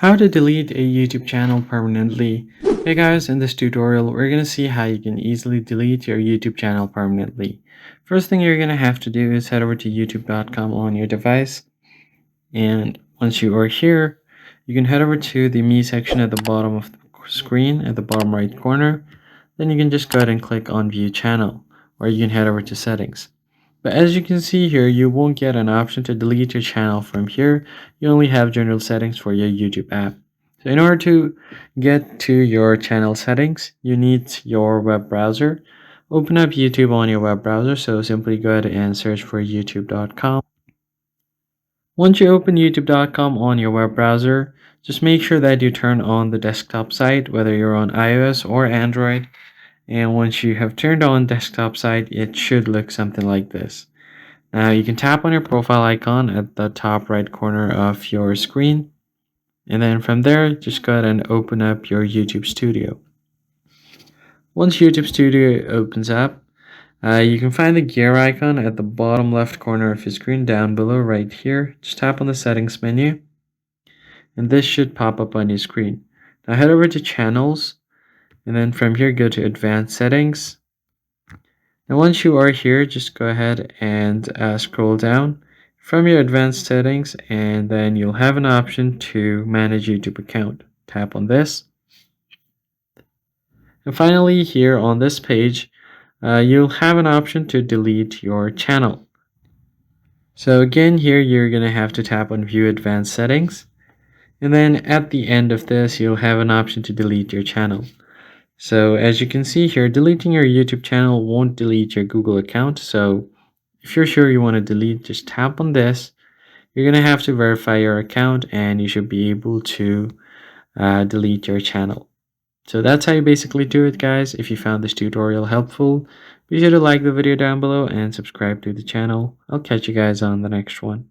How to delete a YouTube channel permanently. Hey guys, in this tutorial we're going to see how you can easily delete your YouTube channel permanently. First thing you're going to have to do is head over to youtube.com on your device, and once you are here you can head over to the me section at the bottom of the screen at the bottom right corner. Then you can just go ahead and click on view channel, or you can head over to settings. But as you can see here, you won't get an option to delete your channel from here. You only have general settings for your YouTube app. So in order to get to your channel settings, you need your web browser. Open up YouTube on your web browser. So simply go ahead and search for youtube.com. Once you open youtube.com on your web browser, just make sure that you turn on the desktop site, whether you're on iOS or Android. And once you have turned on desktop site, it should look something like this. Now you can tap on your profile icon at the top right corner of your screen, and then from there just go ahead and open up your YouTube Studio. Once YouTube Studio opens up, you can find the gear icon at the bottom left corner of your screen down below right here. Just tap on the settings menu and this should pop up on your screen. Now head over to channels, and then from here go to advanced settings. Now once you are here, just go ahead and scroll down from your advanced settings, and then you'll have an option to manage YouTube account. Tap on this. And finally here on this page, you'll have an option to delete your channel. So again here you're going to have to tap on view advanced settings, and then at the end of this you'll have an option to delete your channel. So as you can see here, deleting your YouTube channel won't delete your Google account. So if you're sure you want to delete, just tap on this. You're going to have to verify your account and you should be able to delete your channel. So that's how you basically do it, guys. If you found this tutorial helpful, be sure to like the video down below and subscribe to the channel. I'll catch you guys on the next one.